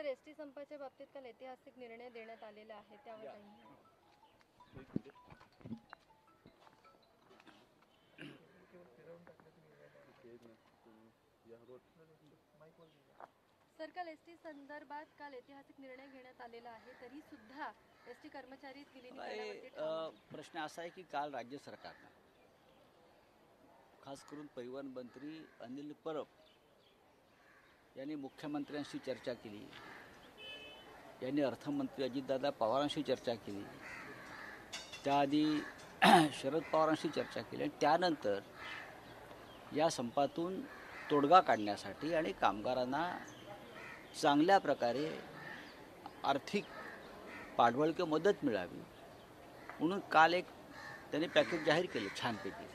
Sir, ST संपाच्या बाबतीत काल ऐतिहासिक निर्णय देण्यात आलेला आहे, त्यावर सर, काल एसटी संदर्भात काल ऐतिहासिक निर्णय घेण्यात आलेला आहे, तरी सुद्धा एसटी कर्मचारीच विलिनीकरणावरती प्रश्न असा आहे की काल राज्य सरकारनं खास करून परिवहन मंत्री अनिल परब यांनी मुख्यमंत्र्यांशी चर्चा केली, यांनी अर्थमंत्री अजितदादा पवारांशी चर्चा केली, त्याआधी शरद पवारांशी चर्चा केली आणि त्यानंतर या संपातून तोडगा काढण्यासाठी आणि कामगारांना चांगल्या प्रकारे आर्थिक पाठबळ किंवा मदत मिळावी म्हणून काल एक त्यांनी पॅकेज जाहीर केलं छानपैकी.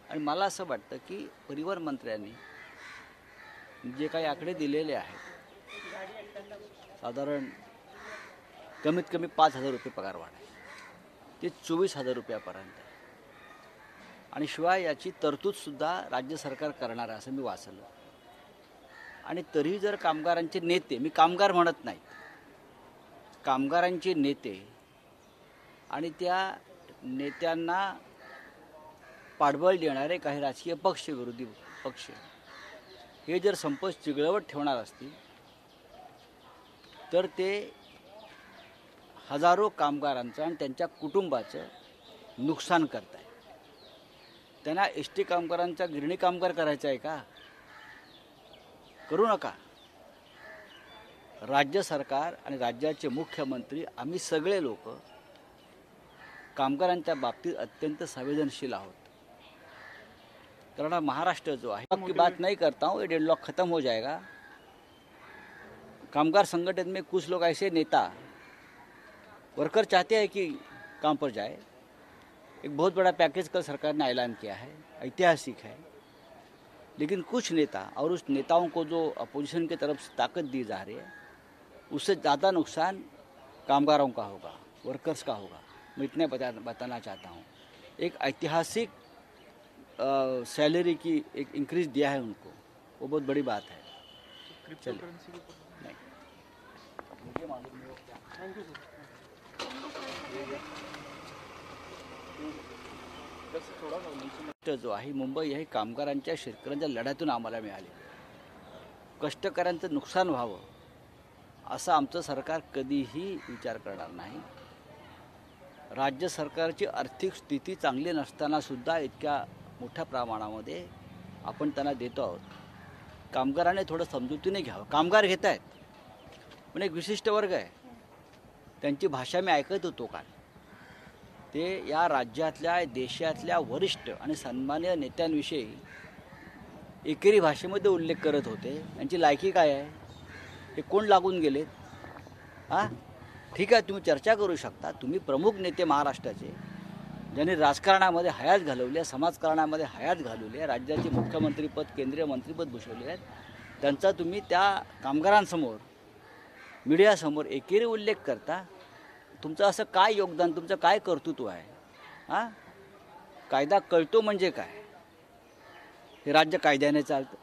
आणि मला असं वाटतं की परिवहन मंत्र्यांनी जे काही आकडे दिलेले आहेत, साधारण कमीत कमी 5,000 रुपये पगार वाढ आहे, ते 24,000 रुपयापर्यंत आहे. आणि शिवाय याची तरतूदसुद्धा राज्य सरकार करणार आहे असं मी वाचलं. आणि तरीही जर कामगारांचे नेते, मी कामगार म्हणत नाही, कामगारांचे नेते आणि त्या नेत्यांना पाठबळ देणारे काही राजकीय पक्ष, विरोधी पक्ष, हे जर संप चिघळवत ठेवणार असतील तर ते हजारो कामगारांचं आणि त्यांच्या कुटुंबाचं नुकसान करत आहे. त्यांना एस टी कामगारांचा गिरणी कामगार करायचं आहे का? करू नका. राज्य सरकार आणि राज्याचे मुख्यमंत्री आम्ही सगळे लोक कामगारांच्या बाबतीत अत्यंत संवेदनशील आहोत. कारण महाराष्ट्र जो है की बात नहीं करता हूँ, ये डेडलॉक ख़त्म हो जाएगा. कामगार संगठन में कुछ लोग ऐसे नेता वर्कर चाहते हैं कि काम पर जाए. एक बहुत बड़ा पैकेज कल सरकार ने ऐलान किया है, ऐतिहासिक है. लेकिन कुछ नेता और उस नेताओं को जो अपोजिशन की तरफ से ताकत दी जा रही है, उससे ज़्यादा नुकसान कामगारों का होगा, वर्कर्स का होगा. मैं इतने बताना चाहता हूँ. एक ऐतिहासिक सैलरी की एक इंक्रीज दिया है उनको, वो बहुत बड़ी बात है. चलिए, नहीं मुझे मालूम नहीं हो क्या. Thank you sir. जो आहे मुंबई हे कामगारांच्या, शेतकऱ्यांच्या लढ्यातून आम्हाला मिळाले. कष्टकऱ्यांचं नुकसान व्हावं असं आमचं सरकार कधीही विचार करणार नाही. राज्य सरकारची आर्थिक स्थिती चांगली नसताना सुद्धा इतक्या मोठ्या प्रमाणामध्ये आपण त्यांना देतो आहोत. कामगाराने थोडं समजुतीने घ्यावं. कामगार घेत आहेत पण एक विशिष्ट वर्ग आहे, त्यांची भाषा मी ऐकत होतो काल. ते या राज्यातल्या, देशातल्या वरिष्ठ आणि सन्माननीय नेत्यांविषयी एकेरी भाषेमध्ये उल्लेख करत होते. त्यांची लायकी काय आहे, हे कोण लागून गेलेत? ठीक आहे, तुम्ही चर्चा करू शकता. तुम्ही प्रमुख नेते महाराष्ट्राचे, ज्यांनी राजकारणामध्ये हयात घालवली आहे, समाजकारणामध्ये हयात घालवली आहे, राज्याचे मुख्यमंत्रीपद, केंद्रीय मंत्रीपद भूषवले आहेत, त्यांचा तुम्ही त्या कामगारांसमोर, मीडियासमोर एकेरी उल्लेख करता. तुमचं असं काय योगदान, तुमचं काय कर्तृत्व आहे? कायदा कळतो म्हणजे काय? हे राज्य कायद्याने चालतं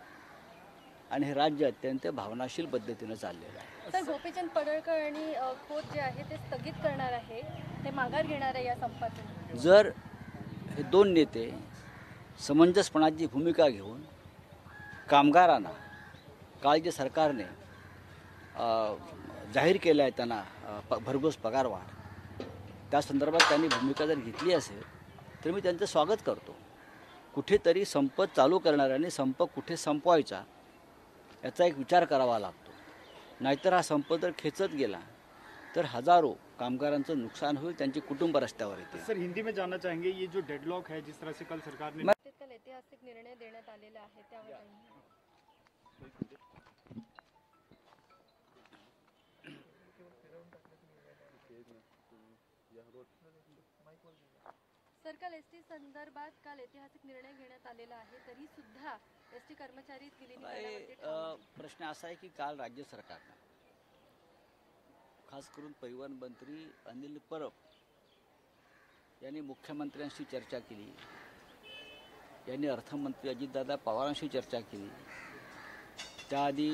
आणि हे राज्य अत्यंत भावनाशील पद्धतीनं चाललेलं आहे. सर, गोपीचंद पडळकर आणि खोत जे आहे ते स्थगित करणार आहे, ते माघार घेणार आहे या संपातून. जर हे दोन नेते समंजसपणाची भूमिका घेऊन कामगारांना काल जे सरकारने जाहीर केलं आहे त्यांना भरघोस पगारवाढ, त्या संदर्भात त्यांनी भूमिका जर घेतली असेल तर मी त्यांचं स्वागत करतो. कुठेतरी संप चालू करणाऱ्यांनी संप कुठे संपवायचा याचा एक विचार करावा लागतो. नाहीतर हा संप जर खेचत गेला तर हजारो कामगारांचं नुकसान होईल, त्यांचे कुटुंब रस्त्यावर येतील. सर, हिंदी में जानना चाहेंगे, ये जो डेडलॉक है, जिस तरह से कल सरकार ने कल ऐतिहासिक निर्णय देण्यात आलेला आहे, त्यावर सर, काल एसटी संदर्भात काल ऐतिहासिक निर्णय घेण्यात आलेला आहे, तरी सुद्धा एसटी कर्मचारीच विलिनीकरणावरती प्रश्न असा आहे की काल राज्य सरकारनं खास करून परिवहन मंत्री अनिल परब यांनी मुख्यमंत्र्यांशी चर्चा केली, यांनी अर्थमंत्री अजितदादा पवारांशी चर्चा केली, त्याआधी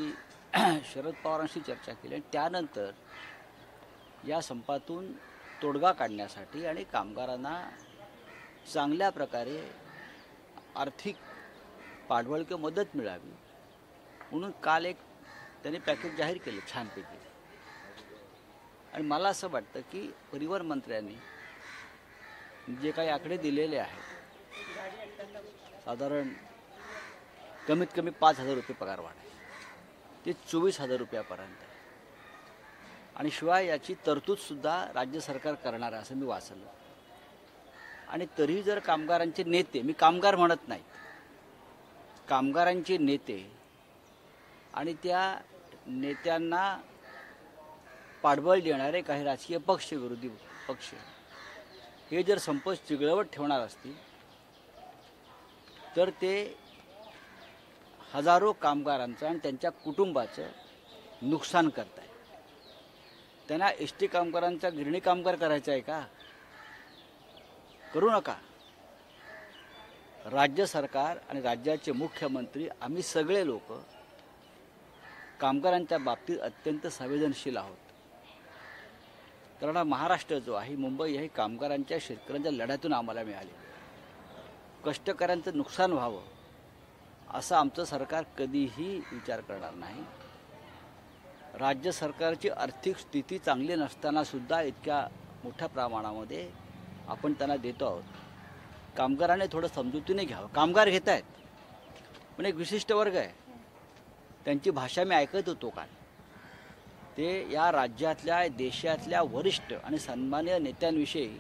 शरद पवारांशी चर्चा केली आणि त्यानंतर या संपातून तोडगा काढण्यासाठी आणि कामगारांना चांगल्या प्रकारे आर्थिक पाठबळ किंवा मदत मिळावी म्हणून काल एक त्यांनी पॅकेज जाहीर केलं छानपैकी. आणि मला असं वाटतं की परिवहन मंत्र्यांनी जे काही आकडे दिलेले आहेत साधारण कमीत कमी 5,000 रुपये पगार वाढ आहे, ते 24,000 रुपयापर्यंत आहे. आणि शिवाय याची तरतूदसुद्धा राज्य सरकार करणार आहे असं मी वाचलं. आणि तरीही जर कामगारांचे नेते, मी कामगार म्हणत नाही, कामगारांचे नेते आणि त्या नेत्यांना पाठबळ देणारे काही राजकीय पक्ष, विरोधी पक्ष हे जर संप चिघळवत ठेवणार असतील तर ते हजारो कामगारांचं आणि त्यांच्या कुटुंबाचं नुकसान करत आहे. त्यांना एसटी कामगारांचा गिरणी कामगार करायचं आहे का? करू नका. राज्य सरकार आणि राज्याचे मुख्यमंत्री आम्ही सगळे लोक कामगारांच्या बाबतीत अत्यंत संवेदनशील आहोत. कारण महाराष्ट्र जो आहे, मुंबई हे कामगारांच्या, शेतकऱ्यांच्या लढ्यातून आम्हाला मिळाले. कष्टकऱ्यांचं नुकसान व्हावं असं आमचं सरकार कधीही विचार करणार नाही. राज्य सरकारची आर्थिक स्थिती चांगली नसतानासुद्धा इतक्या मोठ्या प्रमाणामध्ये आपण त्यांना देतो आहोत. कामगारांनी थोडं समजुतीने घ्यावं. कामगार घेत आहेत पण एक विशिष्ट वर्ग आहे, त्यांची भाषा मी ऐकत होतो काल. ते या राज्यातल्या, देशातल्या वरिष्ठ आणि सन्माननीय नेत्यांविषयी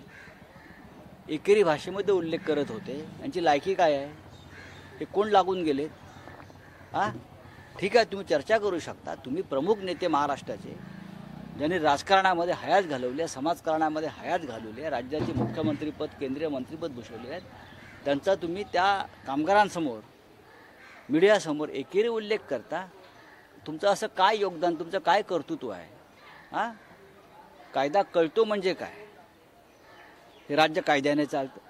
एकेरी भाषेमध्ये उल्लेख करत होते. यांची लायकी काय आहे? हे कोण लागून गेलेत? हां, ठीक आहे, तुम्ही चर्चा करू शकता. तुम्ही प्रमुख नेते महाराष्ट्राचे, ज्यांनी राजकारणामध्ये हयात घालवली आहे, समाजकारणामध्ये हयात घालवली आहे, राज्याचे मुख्यमंत्रीपद, केंद्रीय मंत्रीपद भूषवले आहेत, त्यांचा तुम्ही त्या कामगारांसमोर, मीडियासमोर एकेरी उल्लेख करता. तुमचं असं काय योगदान, तुमचं काय कर्तृत्व आहे? हां, कायदा कळतो म्हणजे काय? हे राज्य कायद्याने चालतं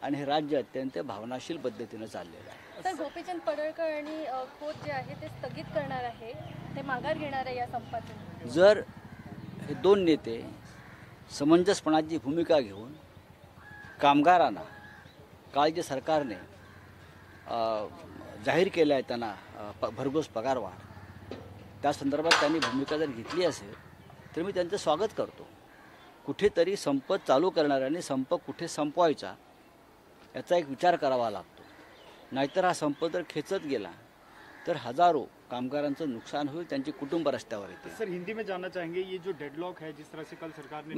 आणि हे राज्य अत्यंत भावनाशील पद्धतीनं चाललेलं आहे. तर गोपीचंद पडळकर आणि खोत जे आहे ते स्थगित करणार आहे, ते माघार घेणार आहे या संपातून. जर हे दोन नेते समंजसपणाची भूमिका घेऊन कामगारांना काल जे सरकारने जाहीर केलं आहे त्यांना भरघोस पगारवाढ, त्या संदर्भात त्यांनी भूमिका जर घेतली असेल तर मी त्यांचं स्वागत करतो. कुठेतरी संप चालू करणाऱ्यांनी संप कुठे संपवायचा याचा एक विचार करावा लागतो. नाहीतर हा संप जर खेचत गेला तर हजारो कामगारांचं नुकसान होईल, त्यांचे कुटुंब रस्त्यावर येतील. सर, हिंदी में जानना चाहेंगे, ये जो डेडलॉक है जिस तरह से कल सरकार ने